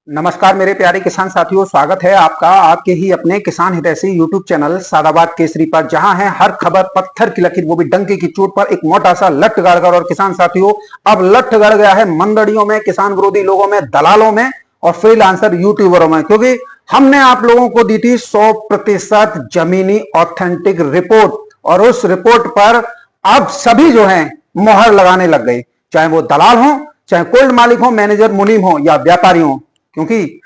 नमस्कार मेरे प्यारे किसान साथियों, स्वागत है आपका आपके ही अपने किसान हितैषी यूट्यूब चैनल सादाबाद केसरी पर, जहां है हर खबर पत्थर की लकीर, वो भी डंके की चोट पर एक मोटा सा लठ गड़कर। और किसान साथियों, अब लठ गड़ गया है मंडड़ियों में, किसान विरोधी लोगों में, दलालों में और फ्रीलांसर यूट्यूबरों में, क्योंकि हमने आप लोगों को दी थी 100% जमीनी ऑथेंटिक रिपोर्ट, और उस रिपोर्ट पर अब सभी जो है मोहर लगाने लग गए, चाहे वो दलाल हो, चाहे कोल्ड मालिक हो, मैनेजर मुनीम हो या व्यापारी हो। क्योंकि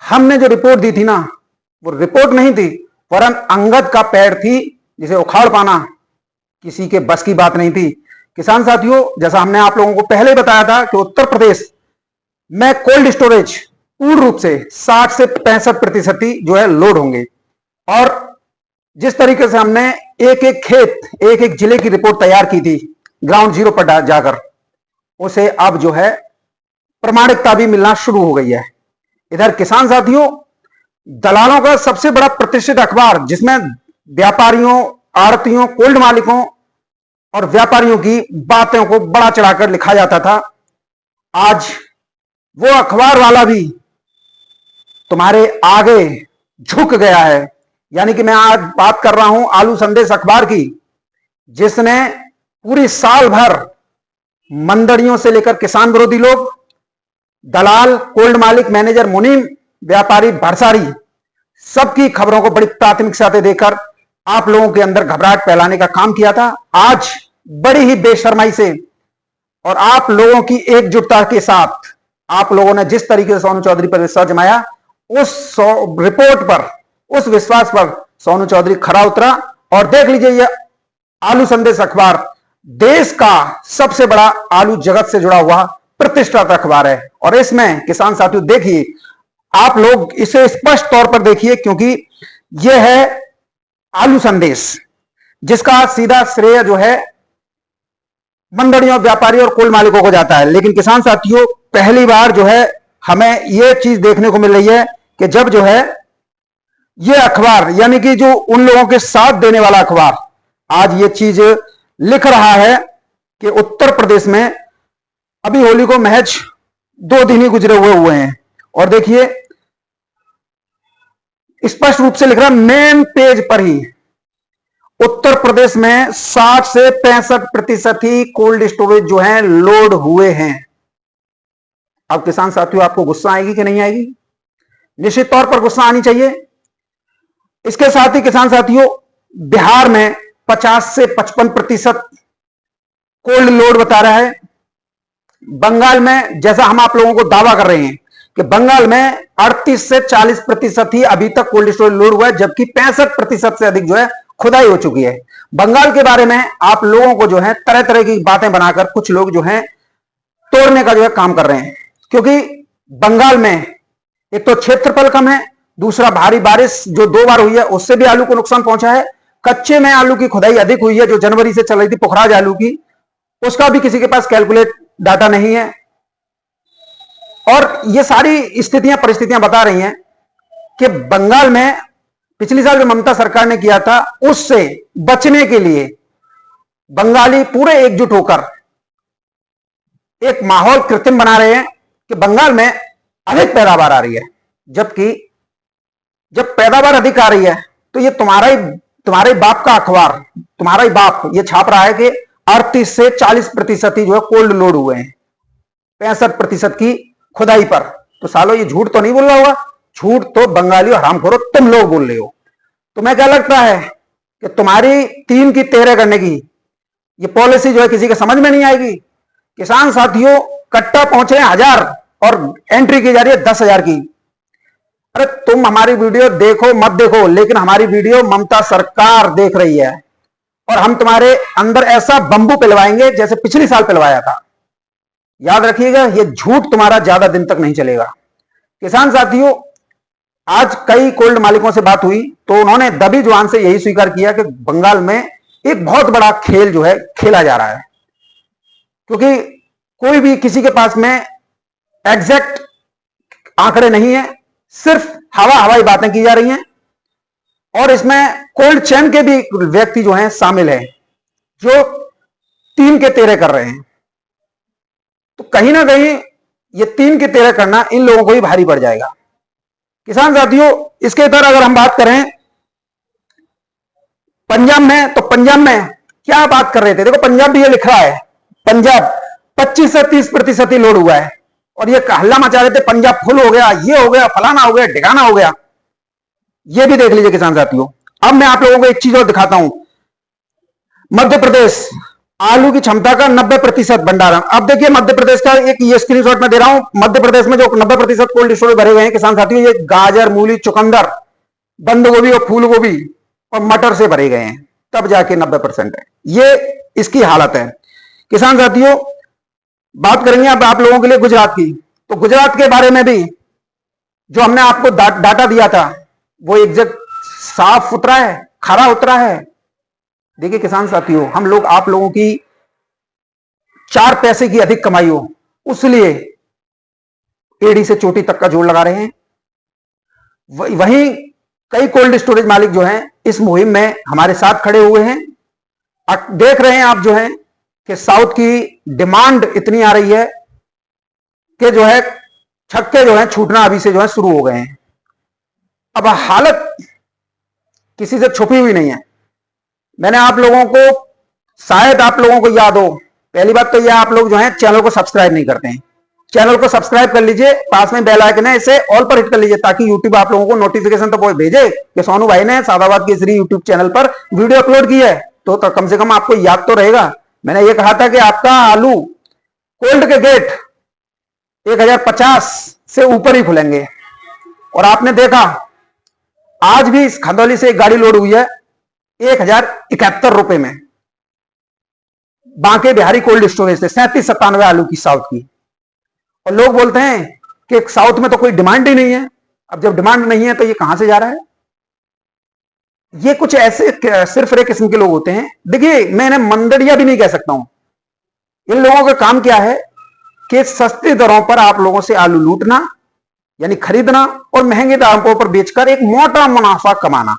हमने जो रिपोर्ट दी थी ना, वो रिपोर्ट नहीं थी, वरन अंगद का पैर थी, जिसे उखाड़ पाना किसी के बस की बात नहीं थी। किसान साथियों, जैसा हमने आप लोगों को पहले बताया था कि उत्तर प्रदेश में कोल्ड स्टोरेज पूर्ण रूप से 60 से 65% ही जो है लोड होंगे। और जिस तरीके से हमने एक एक खेत, एक एक जिले की रिपोर्ट तैयार की थी ग्राउंड जीरो पर जाकर, उसे अब जो है प्रमाणिकता भी मिलना शुरू हो गई है। इधर किसान साथियों, दलालों का सबसे बड़ा प्रतिष्ठित अखबार, जिसमें व्यापारियों, आड़तियों, कोल्ड मालिकों और व्यापारियों की बातों को बड़ा चढ़ाकर लिखा जाता था, आज वो अखबार वाला भी तुम्हारे आगे झुक गया है। यानी कि मैं आज बात कर रहा हूं आलू संदेश अखबार की, जिसने पूरी साल भर मंडड़ियों से लेकर किसान विरोधी लोग, दलाल, कोल्ड मालिक, मैनेजर मुनीम, व्यापारी भरसारी, सबकी खबरों को बड़ी प्राथमिकता से देकर आप लोगों के अंदर घबराहट फैलाने का काम किया था। आज बड़ी ही बेशर्माई से और आप लोगों की एकजुटता के साथ आप लोगों ने जिस तरीके से सोनू चौधरी पर विश्वास जमाया, उस रिपोर्ट पर, उस विश्वास पर सोनू चौधरी खरा उतरा। और देख लीजिए, यह आलू संदेश अखबार देश का सबसे बड़ा आलू जगत से जुड़ा हुआ प्रतिष्ठित अखबार है। और इसमें किसान साथियों देखिए, आप लोग इसे स्पष्ट तौर पर देखिए, क्योंकि यह है आलू संदेश, जिसका सीधा श्रेय जो है मंडड़ियों, व्यापारी और कोल्ड मालिकों को जाता है। लेकिन किसान साथियों, पहली बार जो है हमें यह चीज देखने को मिल रही है कि जब जो है यह अखबार, यानी कि जो उन लोगों के साथ देने वाला अखबार, आज यह चीज लिख रहा है कि उत्तर प्रदेश में अभी होली को महज 2 दिन ही गुजरे हुए हैं। और देखिए, स्पष्ट रूप से लिख रहा है मेन पेज पर ही, उत्तर प्रदेश में 60 से 65% ही कोल्ड स्टोरेज जो है लोड हुए हैं। अब किसान साथियों, आपको गुस्सा आएगी कि नहीं आएगी? निश्चित तौर पर गुस्सा आनी चाहिए। इसके साथ ही किसान साथियों, बिहार में 50 से 55% कोल्ड लोड बता रहा है। बंगाल में, जैसा हम आप लोगों को दावा कर रहे हैं कि बंगाल में 38 से 40% ही अभी तक कोल्ड स्टोरेज लोड हुआ है, जबकि 65% से अधिक जो है खुदाई हो चुकी है। बंगाल के बारे में आप लोगों को जो है तरह तरह की बातें बनाकर कुछ लोग जो है तोड़ने का जो है काम कर रहे हैं, क्योंकि बंगाल में एक तो क्षेत्रफल कम है, दूसरा भारी बारिश जो 2 बार हुई है उससे भी आलू को नुकसान पहुंचा है। कच्चे में आलू की खुदाई अधिक हुई है, जो जनवरी से चल रही थी पुखराज आलू की, उसका भी किसी के पास कैलकुलेट डाटा नहीं है। और ये सारी स्थितियां, परिस्थितियां बता रही हैं कि बंगाल में पिछली साल जो ममता सरकार ने किया था, उससे बचने के लिए बंगाली पूरे एकजुट होकर एक माहौल कृत्रिम बना रहे हैं कि बंगाल में अधिक पैदावार आ रही है। जबकि जब पैदावार अधिक आ रही है तो ये तुम्हारे बाप का अखबार, तुम्हारा ही बाप ये छाप रहा है कि 38 से 40% ही जो है कोल्ड लोड हुए हैं 65% की खुदाई पर। तो सालो, ये झूठ तो नहीं बोल रहा होगा? झूठ तो बंगाली और हरामखोरो तुम लोग बोल रहे हो। तुम्हें क्या लगता है कि तुम्हारी 3 की 13 करने की ये पॉलिसी जो है किसी के समझ में नहीं आएगी? किसान साथियों, कट्टा पहुंचे 1000 और एंट्री की जा रही है 10,000 की। अरे तुम हमारी वीडियो देखो मत देखो, लेकिन हमारी वीडियो ममता सरकार देख रही है, और हम तुम्हारे अंदर ऐसा बंबू पिलवाएंगे जैसे पिछली साल पिलवाया था। याद रखिएगा, ये झूठ तुम्हारा ज्यादा दिन तक नहीं चलेगा। किसान साथियों, आज कई कोल्ड मालिकों से बात हुई तो उन्होंने दबी जुबान से यही स्वीकार किया कि बंगाल में एक बहुत बड़ा खेल जो है खेला जा रहा है, क्योंकि कोई भी किसी के पास में एग्जैक्ट आंकड़े नहीं है, सिर्फ हवाई बातें की जा रही हैं। और इसमें कोल्ड चेन के भी व्यक्ति जो हैं शामिल हैं, जो 3 के 13 कर रहे हैं। तो कहीं ना कहीं ये 3 की 13 करना इन लोगों को ही भारी पड़ जाएगा। किसान साथियों, इसके इधर अगर हम बात करें पंजाब में, तो पंजाब में क्या बात कर रहे थे, देखो पंजाब भी ये लिख रहा है, पंजाब 25 से 30% ही लोड हुआ है, और ये हल्ला मचा रहे थे पंजाब फुल हो गया, ये हो गया, फलाना हो गया, ठिकाना हो गया। ये भी देख लीजिए किसान साथियों। अब मैं आप लोगों को एक चीज और दिखाता हूं, मध्य प्रदेश आलू की क्षमता का 90% भंडारण। अब देखिए मध्य प्रदेश का एक ये स्क्रीनशॉट मैं दे रहा हूं, मध्य प्रदेश में जो 90% कोल्ड स्टोरेज भरे हुए हैं किसान साथियों, ये गाजर, मूली, चुकंदर, बंद गोभी और फूल गोभी और मटर से भरे गए हैं, तब जाके 90% है। ये इसकी हालत है किसान साथियों। बात करेंगे अब आप लोगों के लिए गुजरात की, तो गुजरात के बारे में भी जो हमने आपको डाटा दिया था वो एग्जैक्ट साफ उतरा है, खरा उतरा है। देखिए किसान साथियों, हम लोग आप लोगों की 4 पैसे की अधिक कमाई हो, उसलिए एड़ी से चोटी तक का जोड़ लगा रहे हैं। वहीं कई कोल्ड स्टोरेज मालिक जो हैं इस मुहिम में हमारे साथ खड़े हुए हैं। देख रहे हैं आप जो है कि साउथ की डिमांड इतनी आ रही है कि जो है छक्के जो है छूटना अभी से जो है शुरू हो गए हैं। अब हालत किसी से छुपी हुई नहीं है। मैंने आप लोगों को, शायद आप लोगों को याद हो, पहली बात तो यह आप लोग जो है चैनल को सब्सक्राइब नहीं करते हैं, चैनल को सब्सक्राइब कर लीजिए, पास में बेल आइकन है इसे ऑल पर हिट कर लीजिए, ताकि यूट्यूब आप लोगों को नोटिफिकेशन तो भेजे कि सोनू भाई ने सादाबाद केसरी यूट्यूब चैनल पर वीडियो अपलोड की है, तो कम से कम आपको याद तो रहेगा। मैंने ये कहा था कि आपका आलू कोल्ड के गेट 1050 से ऊपर ही खुलेंगे, और आपने देखा आज भी इस खंदौली से एक गाड़ी लोड हुई है 1071 रुपए में, बांके बिहारी कोल्ड स्टोरेज से 3797 आलू की साउथ की। और लोग बोलते हैं कि साउथ में तो कोई डिमांड ही नहीं है। अब जब डिमांड नहीं है तो ये कहां से जा रहा है? ये कुछ ऐसे सिर्फ एक किस्म के लोग होते हैं। देखिए मैं इन्हें मंदड़िया भी नहीं कह सकता हूं। इन लोगों का काम क्या है कि सस्ती दरों पर आप लोगों से आलू लूटना, यानी खरीदना, और महंगे दामों पर बेचकर एक मोटा मुनाफा कमाना,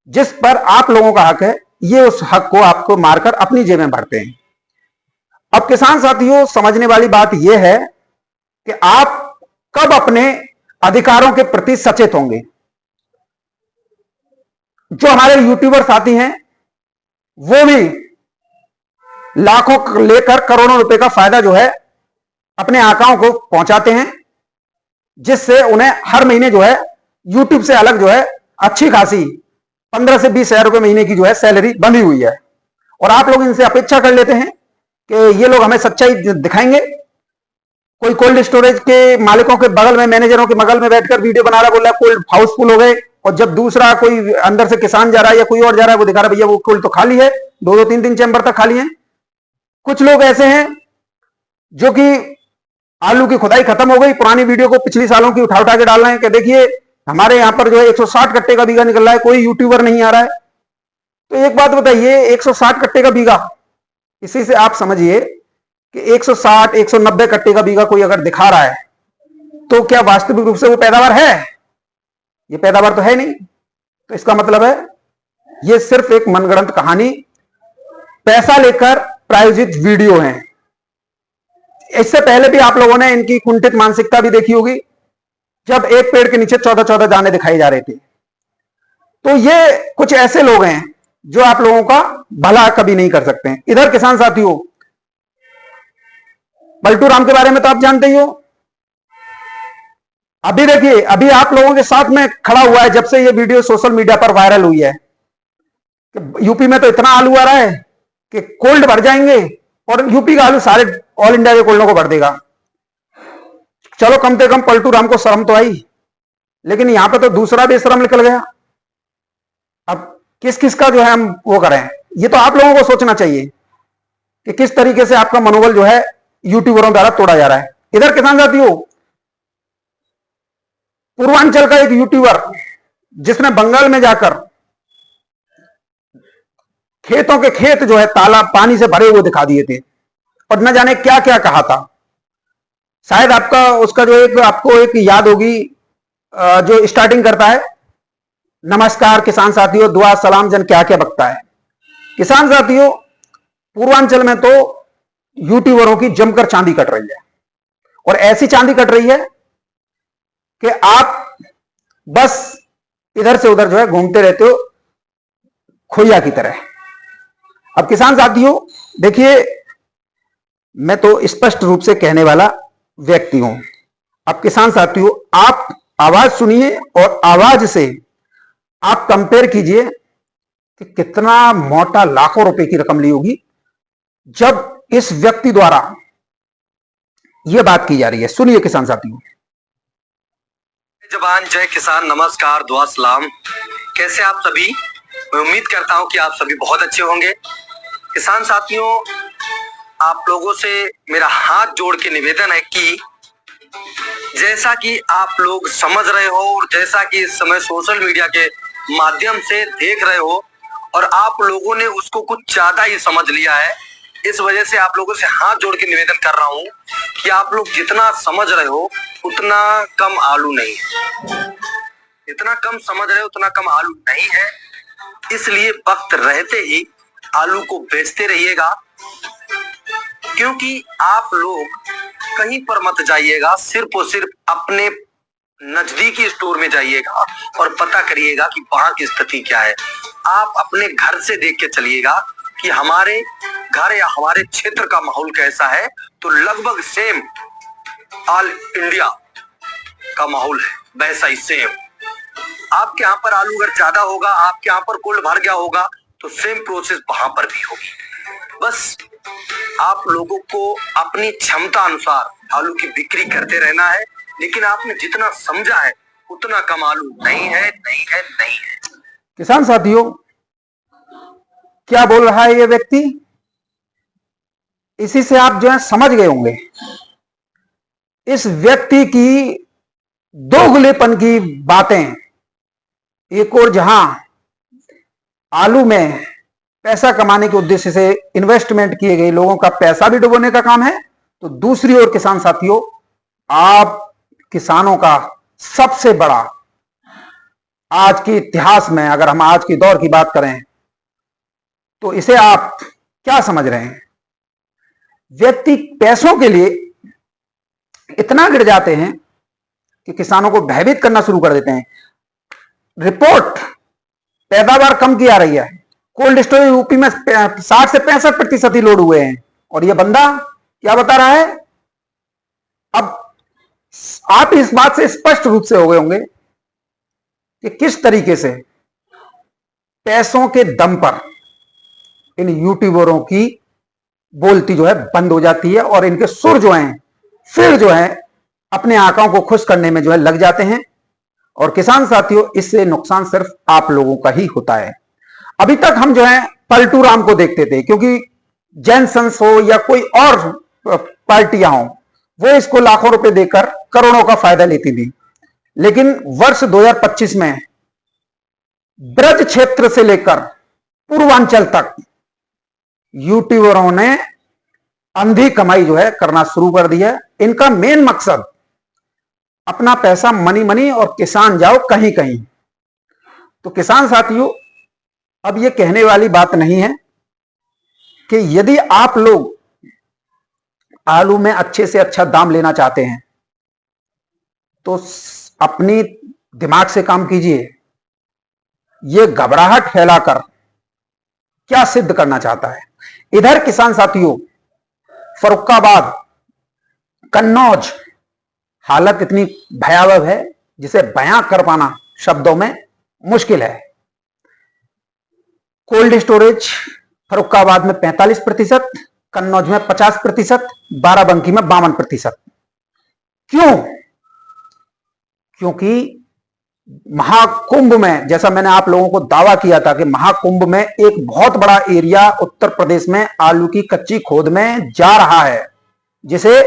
जिस पर आप लोगों का हक है, ये उस हक को आपको मारकर अपनी जेब में भरते हैं। अब किसान साथियों, समझने वाली बात यह है कि आप कब अपने अधिकारों के प्रति सचेत होंगे। जो हमारे यूट्यूबर साथी हैं वो भी लाखों लेकर करोड़ों रुपए का फायदा जो है अपने आकाओं को पहुंचाते हैं, जिससे उन्हें हर महीने जो है यूट्यूब से अलग जो है अच्छी खासी 15 से 20 हजार रुपए महीने की जो है सैलरी बंधी हुई है। और आप लोग इनसे अपेक्षा कर लेते हैं कि ये लोग हमें सच्चाई दिखाएंगे। कोई कोल्ड स्टोरेज के मालिकों के बगल में, मैनेजरों के बगल में बैठकर वीडियो बना रहा, बोल रहा है कोल्ड हाउसफुल हो गए, और जब दूसरा कोई अंदर से किसान जा रहा है या कोई और जा रहा है, वो दिखा रहा है भैया वो कोल्ड तो खाली है, 2-2, 3-3 चैम्बर तक खाली है। कुछ लोग ऐसे हैं जो कि आलू की खुदाई खत्म हो गई, पुरानी वीडियो को पिछली सालों की उठा उठा के डाल रहे हैं कि देखिए हमारे यहां पर जो है 160 कट्टे का बीघा निकल रहा है, कोई यूट्यूबर नहीं आ रहा है। तो एक बात बताइए, 160 कट्टे का बीघा, इसी से आप समझिए कि 160, 190 कट्टे का बीघा कोई अगर दिखा रहा है तो क्या वास्तविक रूप से वो पैदावार है? ये पैदावार तो है नहीं। तो इसका मतलब है ये सिर्फ एक मनगढ़ंत कहानी, पैसा लेकर प्रायोजित वीडियो है। इससे पहले भी आप लोगों ने इनकी कुंठित मानसिकता भी देखी होगी, जब एक पेड़ के नीचे 14-14 दाने दिखाई जा रहे थे। तो ये कुछ ऐसे लोग हैं जो आप लोगों का भला कभी नहीं कर सकते हैं। इधर किसान साथियों, पलटू राम के बारे में तो आप जानते ही हो। अभी देखिए, अभी आप लोगों के साथ में खड़ा हुआ है जब से ये वीडियो सोशल मीडिया पर वायरल हुई है कि यूपी में तो इतना आलू आ रहा है कि कोल्ड भर जाएंगे, और यूपी का आलू सारे ऑल इंडिया के कोल्डों को भर देगा। चलो कम से कम पलटू राम को शर्म तो आई, लेकिन यहां पर तो दूसरा बेशरम निकल गया। अब किस किस का जो है हम वो करें, ये तो आप लोगों को सोचना चाहिए कि किस तरीके से आपका मनोबल जो है यूट्यूबरों द्वारा तोड़ा जा रहा है। इधर किसान साथियों, पूर्वांचल का एक यूट्यूबर जिसने बंगाल में जाकर खेतों के खेत जो है तालाब पानी से भरे हुए दिखा दिए थे, और न जाने क्या क्या कहा था। शायद आपका उसका जो एक आपको एक याद होगी, जो स्टार्टिंग करता है, नमस्कार किसान साथियों, दुआ सलाम जन क्या क्या बकता है। किसान साथियों, पूर्वांचल में तो यूट्यूबरों की जमकर चांदी कट रही है, और ऐसी चांदी कट रही है कि आप बस इधर से उधर जो है घूमते रहते हो खोया की तरह। अब किसान साथियों देखिए, मैं तो स्पष्ट रूप से कहने वाला व्यक्ति हूं। अब किसान साथियों आप आवाज सुनिए और आवाज से आप कंपेयर कीजिए कि कितना मोटा लाखों रुपए की रकम ली होगी जब इस व्यक्ति द्वारा यह बात की जा रही है। सुनिए किसान साथियों। जवान जय किसान, नमस्कार, दुआ सलाम। कैसे आप सभी? मैं उम्मीद करता हूं कि आप सभी बहुत अच्छे होंगे। किसान साथियों, आप लोगों से मेरा हाथ जोड़ के निवेदन है कि जैसा कि आप लोग समझ रहे हो और जैसा कि इस समय सोशल मीडिया के माध्यम से देख रहे हो और आप लोगों ने उसको कुछ ज्यादा ही समझ लिया है, इस वजह से आप लोगों से हाथ जोड़ के निवेदन कर रहा हूं कि आप लोग जितना समझ रहे हो उतना कम आलू नहीं है। जितना कम समझ रहे हो उतना कम आलू नहीं है। इसलिए वक्त रहते ही आलू को बेचते रहिएगा, क्योंकि आप लोग कहीं पर मत जाइएगा, सिर्फ और सिर्फ अपने नजदीकी स्टोर में जाइएगा और पता करिएगा कि वहां की स्थिति क्या है। आप अपने घर से देख के चलिएगा कि हमारे घर या हमारे क्षेत्र का माहौल कैसा है, तो लगभग सेम ऑल इंडिया का माहौल है, वैसा ही सेम। आपके यहाँ पर आलू अगर ज्यादा होगा, आपके यहाँ पर कोल्ड भर गया होगा, तो सेम प्रोसेस वहां पर भी होगी। बस आप लोगों को अपनी क्षमता अनुसार आलू की बिक्री करते रहना है, लेकिन आपने जितना समझा है उतना कम आलू नहीं है, नहीं है, नहीं है। किसान साथियों क्या बोल रहा है ये व्यक्ति, इसी से आप जो है समझ गए होंगे इस व्यक्ति की दोगलेपन की बातें। एक और जहां आलू में पैसा कमाने के उद्देश्य से इन्वेस्टमेंट किए गए लोगों का पैसा भी डुबोने का काम है, तो दूसरी ओर किसान साथियों आप किसानों का सबसे बड़ा आज के इतिहास में, अगर हम आज के दौर की बात करें तो इसे आप क्या समझ रहे हैं? व्यक्ति पैसों के लिए इतना गिर जाते हैं कि किसानों को भयभीत करना शुरू कर देते हैं। रिपोर्ट पैदावार कम की आ रही है, कोल्ड स्टोरेज यूपी में 60 से 65% ही लोड हुए हैं, और यह बंदा क्या बता रहा है? अब आप इस बात से स्पष्ट रूप से हो गए होंगे कि किस तरीके से पैसों के दम पर इन यूट्यूबरों की बोलती जो है बंद हो जाती है और इनके सुर जो हैं फिर जो है अपने आंकड़ों को खुश करने में जो है लग जाते हैं। और किसान साथियों इससे नुकसान सिर्फ आप लोगों का ही होता है। अभी तक हम जो है पलटू राम को देखते थे, क्योंकि जैनसंस हो या कोई और पार्टियां हो, वो इसको लाखों रुपए देकर करोड़ों का फायदा लेती थी। लेकिन वर्ष 2025 में ब्रज क्षेत्र से लेकर पूर्वांचल तक यूट्यूबरों ने अंधी कमाई जो है करना शुरू कर दी है। इनका मेन मकसद अपना पैसा मनी और किसान जाओ कहीं कहीं। तो किसान साथियों अब यह कहने वाली बात नहीं है कि यदि आप लोग आलू में अच्छे से अच्छा दाम लेना चाहते हैं तो अपनी दिमाग से काम कीजिए। यह घबराहट फैलाकर क्या सिद्ध करना चाहता है? इधर किसान साथियों फर्रुखाबाद, कन्नौज हालत इतनी भयावह है जिसे बयां कर पाना शब्दों में मुश्किल है। कोल्ड स्टोरेज फर्रुखाबाद में 45%, कन्नौज में 50%, बाराबंकी में 52%। क्यों? क्योंकि महाकुंभ में, जैसा मैंने आप लोगों को दावा किया था कि महाकुंभ में एक बहुत बड़ा एरिया उत्तर प्रदेश में आलू की कच्ची खोद में जा रहा है, जिसे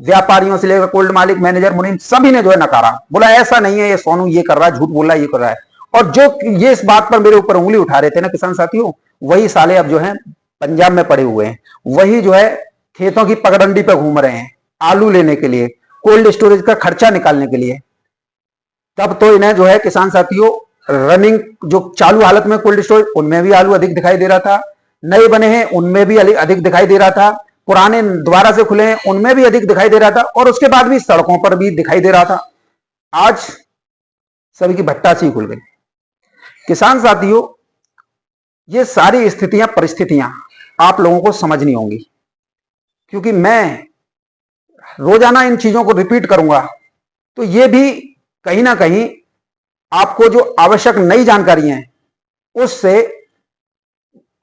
व्यापारियों से लेकर कोल्ड मालिक, मैनेजर, मुनीम सभी ने जो है नकारा। बोला ऐसा नहीं है, ये सोनू ये कर रहा है, झूठ बोल रहा है, ये कर रहा है। और जो ये इस बात पर मेरे ऊपर उंगली उठा रहे थे ना किसान साथियों, वही साले अब जो है पंजाब में पड़े हुए हैं, वही जो है खेतों की पगडंडी पर घूम रहे हैं आलू लेने के लिए, कोल्ड स्टोरेज का खर्चा निकालने के लिए। तब तो इन्हें जो है किसान साथियों रनिंग जो चालू हालत में कोल्ड स्टोरेज, उनमें भी आलू अधिक दिखाई दे रहा था, नए बने हैं उनमें भी अधिक दिखाई दे रहा था, पुराने दोबारा से खुले हैं उनमें भी अधिक दिखाई दे रहा था, और उसके बाद भी सड़कों पर भी दिखाई दे रहा था। आज सभी की भट्टा सी खुल गई। किसान साथियों, ये सारी स्थितियां, परिस्थितियां आप लोगों को समझनी होंगी, क्योंकि मैं रोजाना इन चीजों को रिपीट करूंगा तो ये भी कहीं ना कहीं आपको जो आवश्यक नई जानकारी है उससे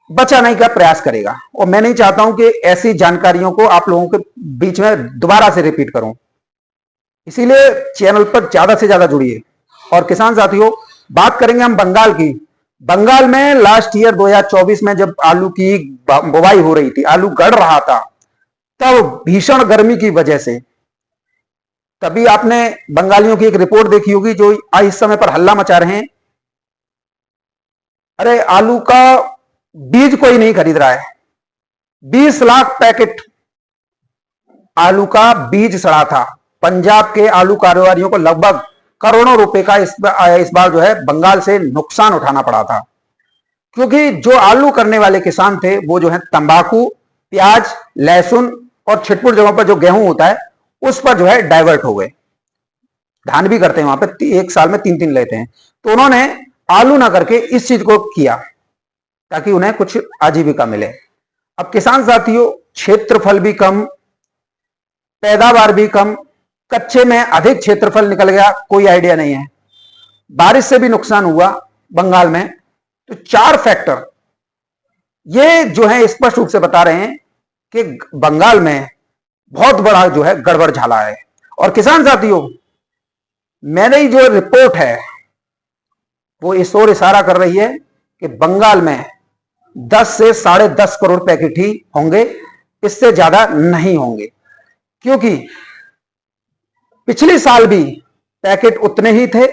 बचाने का प्रयास करेगा। और मैं नहीं चाहता हूं कि ऐसी जानकारियों को आप लोगों के बीच में दोबारा से रिपीट करूं, इसीलिए चैनल पर ज्यादा से ज्यादा जुड़िए। और किसान साथियों, बात करेंगे हम बंगाल की। बंगाल में लास्ट ईयर 2024 में जब आलू की बुवाई हो रही थी, आलू गड़ रहा था, तब भीषण गर्मी की वजह से, तभी आपने बंगालियों की एक रिपोर्ट देखी होगी जो इस समय पर हल्ला मचा रहे हैं। अरे आलू का बीज कोई नहीं खरीद रहा है। 20 लाख पैकेट आलू का बीज सड़ा था। पंजाब के आलू कारोबारियों को लगभग करोड़ों रुपए का इस बार जो है बंगाल से नुकसान उठाना पड़ा था, क्योंकि जो आलू करने वाले किसान थे वो जो है तंबाकू, प्याज, लहसुन और छिटपुट जगहों पर जो गेहूं होता है उस पर जो है डाइवर्ट हो गए। धान भी करते हैं वहां पे, एक साल में 3-3 लेते हैं। तो उन्होंने आलू ना करके इस चीज को किया ताकि उन्हें कुछ आजीविका मिले। अब किसान साथियों, क्षेत्रफल भी कम, पैदावार भी कम, कच्चे में अधिक क्षेत्रफल निकल गया, कोई आइडिया नहीं है। बारिश से भी नुकसान हुआ बंगाल में। तो 4 फैक्टर ये जो है स्पष्ट रूप से बता रहे हैं कि बंगाल में बहुत बड़ा जो है गड़बड़ झाला है। और किसान साथियों, मेरी जो रिपोर्ट है वो इस ओर इशारा कर रही है कि बंगाल में 10 से 10.5 करोड़ पैकेट ही होंगे, इससे ज्यादा नहीं होंगे, क्योंकि पिछले साल भी पैकेट उतने ही थे,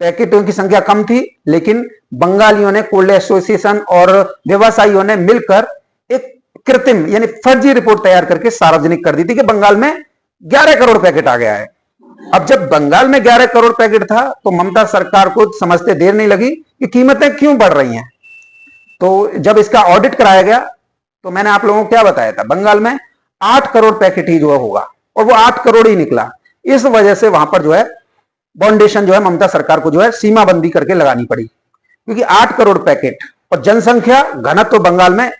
पैकेटों की संख्या कम थी, लेकिन बंगालियों ने, कोल्ड एसोसिएशन और व्यवसायियों ने मिलकर एक कृत्रिम यानी फर्जी रिपोर्ट तैयार करके सार्वजनिक कर दी थी कि बंगाल में 11 करोड़ पैकेट आ गया है। अब जब बंगाल में 11 करोड़ पैकेट था तो ममता सरकार को समझते देर नहीं लगी कि कीमतें क्यों बढ़ रही हैं। तो जब इसका ऑडिट कराया गया तो मैंने आप लोगों को क्या बताया था, बंगाल में 8 करोड़ पैकेट ही जो होगा, और वो 8 करोड़ ही निकला। इस वजह से वहां पर जो है बाउंडेशन जो है ममता सरकार को जो है सीमाबंदी करके लगानी पड़ी, क्योंकि 8 करोड़ पैकेट और जनसंख्या घनत्व तो बंगाल में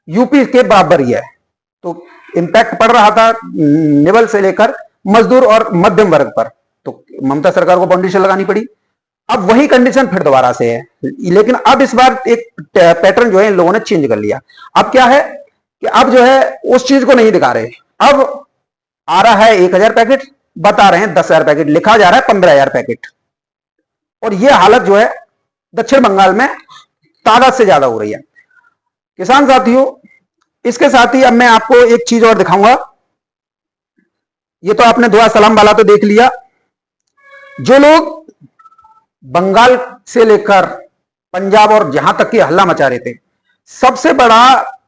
यूपी के बराबर ही है। तो इंपैक्ट पड़ रहा था निबल से लेकर मजदूर और मध्यम वर्ग पर, तो ममता सरकार को बाउंडेशन लगानी पड़ी। अब वही कंडीशन फिर दोबारा से है, लेकिन अब इस बार एक पैटर्न जो है इन लोगों ने चेंज कर लिया। अब क्या है कि अब जो है उस चीज को नहीं दिखा रहे, अब आ रहा है 1000 पैकेट, बता रहे हैं 10,000 पैकेट, लिखा जा रहा है 15,000 पैकेट। और यह हालत जो है दक्षिण बंगाल में तादाद से ज्यादा हो रही है। किसान साथियों, इसके साथ ही अब मैं आपको एक चीज और दिखाऊंगा। ये तो आपने दुआ सलाम वाला तो देख लिया। जो लोग बंगाल से लेकर पंजाब और जहां तक की हल्ला मचा रहे थे, सबसे बड़ा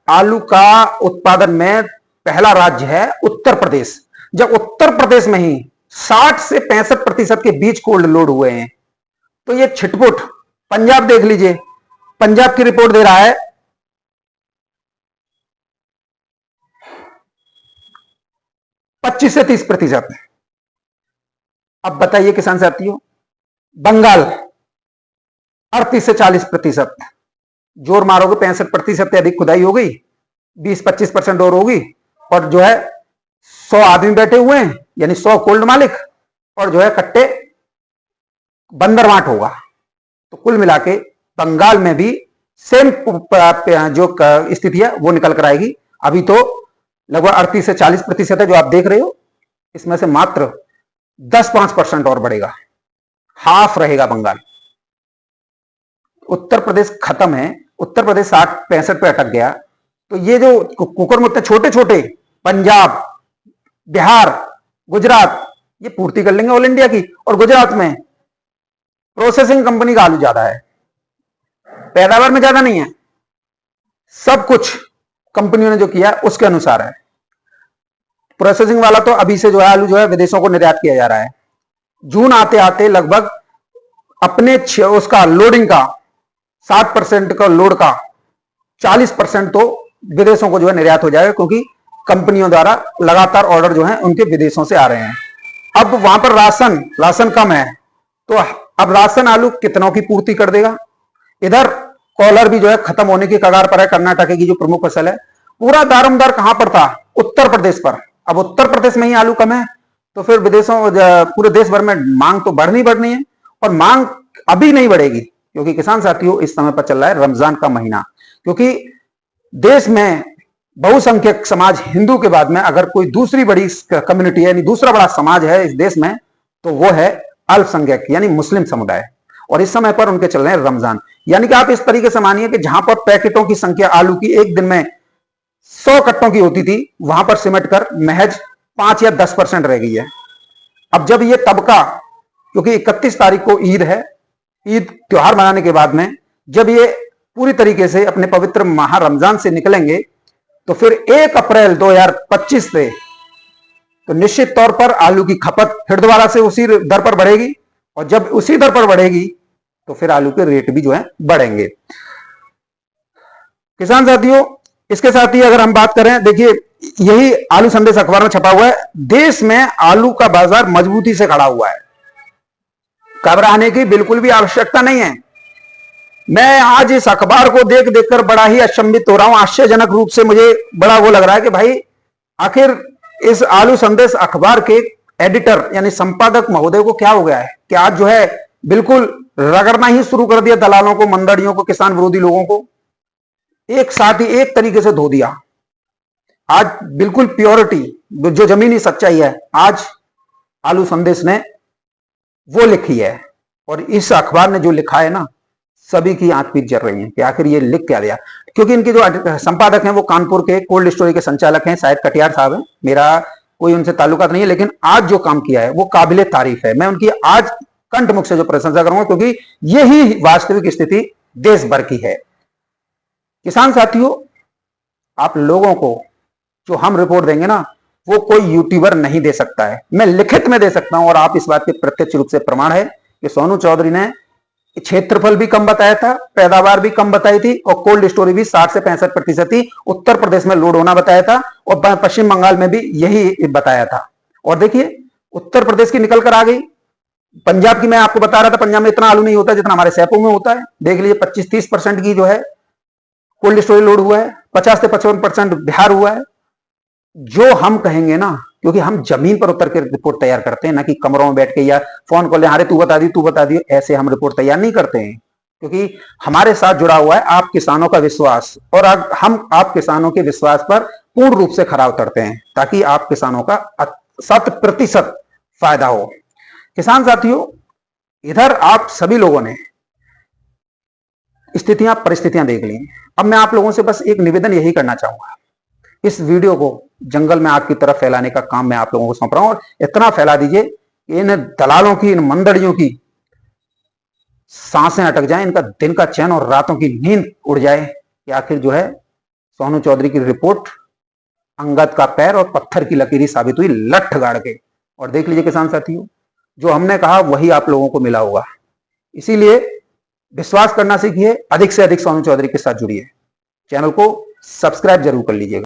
आलू का उत्पादन में पहला राज्य है उत्तर प्रदेश। जब उत्तर प्रदेश में ही 60 से 65% के बीच कोल्ड लोड हुए हैं, तो ये छिटपुट पंजाब देख लीजिए, पंजाब की रिपोर्ट दे रहा है 25 से 30%। अब बताइए किसान साथियों, बंगाल 38 से 40%, जोर मारोगे 65% से अधिक खुदाई हो गई, 20-25% और होगी, और जो है 100 आदमी बैठे हुए हैं, यानी 100 कोल्ड मालिक, और जो है कट्टे बंदरवाट होगा। तो कुल मिला के बंगाल में भी सेम जो स्थिति है वो निकल कर आएगी। अभी तो लगभग 38 से 40% है जो आप देख रहे हो, इसमें से मात्र 10-5% और बढ़ेगा, हाफ रहेगा बंगाल। उत्तर प्रदेश खत्म है, उत्तर प्रदेश 60-65 पे अटक गया। तो ये जो कुकर मुत्ते छोटे छोटे पंजाब, बिहार, गुजरात, ये पूर्ति कर लेंगे ऑल इंडिया की। और गुजरात में प्रोसेसिंग कंपनी का आलू ज्यादा है, पैदावार में ज्यादा नहीं है, सब कुछ कंपनियों ने जो किया उसके अनुसार है। प्रोसेसिंग वाला तो अभी से जो है आलू जो है विदेशों को निर्यात किया जा रहा है। जून आते आते लगभग अपने उसका लोडिंग का 60% का लोड का 40% तो विदेशों को जो है निर्यात हो जाएगा, क्योंकि कंपनियों द्वारा लगातार ऑर्डर जो है उनके विदेशों से आ रहे हैं। अब वहां पर राशन कम है, तो अब राशन आलू कितनों की पूर्ति कर देगा। इधर कॉलर भी जो है खत्म होने की कगार पर है, कर्नाटक की जो प्रमुख फसल है। पूरा दारोमदार कहां पर था? उत्तर प्रदेश पर। अब उत्तर प्रदेश में ही आलू कम है, तो फिर विदेशों पूरे देश भर में मांग तो बढ़नी है, और मांग अभी नहीं बढ़ेगी क्योंकि किसान साथियों इस समय पर चल रहा है रमजान का महीना। क्योंकि देश में बहुसंख्यक समाज हिंदू के बाद में अगर कोई दूसरी बड़ी कम्युनिटी है, यानी दूसरा बड़ा समाज है इस देश में, तो वो है अल्पसंख्यक यानी मुस्लिम समुदाय। और इस समय पर उनके चल रहे हैं रमजान। यानी कि आप इस तरीके से मानिए कि जहां पर पैकेटों की संख्या आलू की एक दिन में 100 कट्टों की होती थी, वहां पर सिमट कर महज 5 या 10% रह गई है। अब जब ये तबका, क्योंकि 31 तारीख को ईद है, ईद त्योहार मनाने के बाद में जब ये पूरी तरीके से अपने पवित्र माह रमजान से निकलेंगे, तो फिर 1 अप्रैल 2025 से तो निश्चित तौर पर आलू की खपत फिर दोबारा से उसी दर पर बढ़ेगी, और जब उसी दर पर बढ़ेगी तो फिर आलू के रेट भी जो है बढ़ेंगे। किसान साथियों, इसके साथ ही अगर हम बात करें, देखिए यही आलू संदेश अखबार में छपा हुआ है, देश में आलू का बाजार मजबूती से खड़ा हुआ है, घबराने की बिल्कुल भी आवश्यकता नहीं है। मैं आज इस अखबार को देख देखकर बड़ा ही अचंभित हो रहा हूं, आश्चर्यजनक रूप से मुझे बड़ा वो लग रहा है कि भाई आखिर इस आलू संदेश अखबार के एडिटर यानी संपादक महोदय को क्या हो गया है कि आज जो है बिल्कुल रगड़ना ही शुरू कर दिया दलालों को, मंडलियों को, किसान विरोधी लोगों को, एक साथ ही एक तरीके से धो दिया। आज बिल्कुल प्योरिटी, जो जमीनी सच्चाई है, आज आलू संदेश ने वो लिखी है। और इस अखबार ने जो लिखा है ना, सभी की आंख पीट जल रही है कि आखिर ये लिख क्या दिया। क्योंकि इनके जो संपादक हैं वो कानपुर के कोल्ड स्टोरी के संचालक हैं, शायद कटियार साहब हैं, मेरा कोई उनसे ताल्लुकात नहीं है, लेकिन आज जो काम किया है वो काबिले तारीफ है। मैं उनकी आज कंठमुख से जो प्रशंसा करूंगा, क्योंकि यही वास्तविक स्थिति देश भर की है। किसान साथियों, आप लोगों को जो हम रिपोर्ट देंगे ना, वो कोई यूट्यूबर नहीं दे सकता है, मैं लिखित में दे सकता हूं। और आप इस बात के प्रत्यक्ष रूप से प्रमाण है कि सोनू चौधरी ने क्षेत्रफल भी कम बताया था, पैदावार भी कम बताई थी, और कोल्ड स्टोरी भी 60 से 65% ही उत्तर प्रदेश में लोड होना बताया था, और पश्चिम बंगाल में भी यही बताया था। और देखिए उत्तर प्रदेश की निकल कर आ गई। पंजाब की मैं आपको बता रहा था, पंजाब में इतना आलू नहीं होता जितना हमारे सैपो में होता है। देख लीजिए 25-30% की जो है कोल्ड स्टोरेज लोड हुआ है, 50 से 55% बिहार हुआ है। जो हम कहेंगे ना, क्योंकि हम जमीन पर उतर के रिपोर्ट तैयार करते हैं, ना कि कमरों में बैठ के या फोन कॉल, अरे तू बता दी, ऐसे हम रिपोर्ट तैयार नहीं करते हैं। क्योंकि हमारे साथ जुड़ा हुआ है आप किसानों का विश्वास, और हम आप किसानों के विश्वास पर पूर्ण रूप से खरा उतरते हैं, ताकि आप किसानों का 100% फायदा हो। किसान साथियों, इधर आप सभी लोगों ने परिस्थितियां देख ली। अब मैं आप लोगों से बस एक निवेदन यही करना चाहूंगा, इस वीडियो को जंगल में आग की तरफ फैलाने का काम मैं आप लोगों को सौंप रहा हूं, और इतना फैला दीजिए कि इन दलालों की, इन मंडलियों की सांसें अटक जाएं, इनका दिन का चैन और रातों की नींद उड़ जाए कि आखिर जो है सोनू चौधरी की रिपोर्ट अंगद का पैर और पत्थर की लकीर साबित हुई, लठ गाड़ के। और देख लीजिए किसान साथियों, जो हमने कहा वही आप लोगों को मिला होगा। इसीलिए विश्वास करना सीखिए, अधिक से अधिक सोनू चौधरी के साथ जुड़िए, चैनल को सब्सक्राइब जरूर कर लीजिएगा।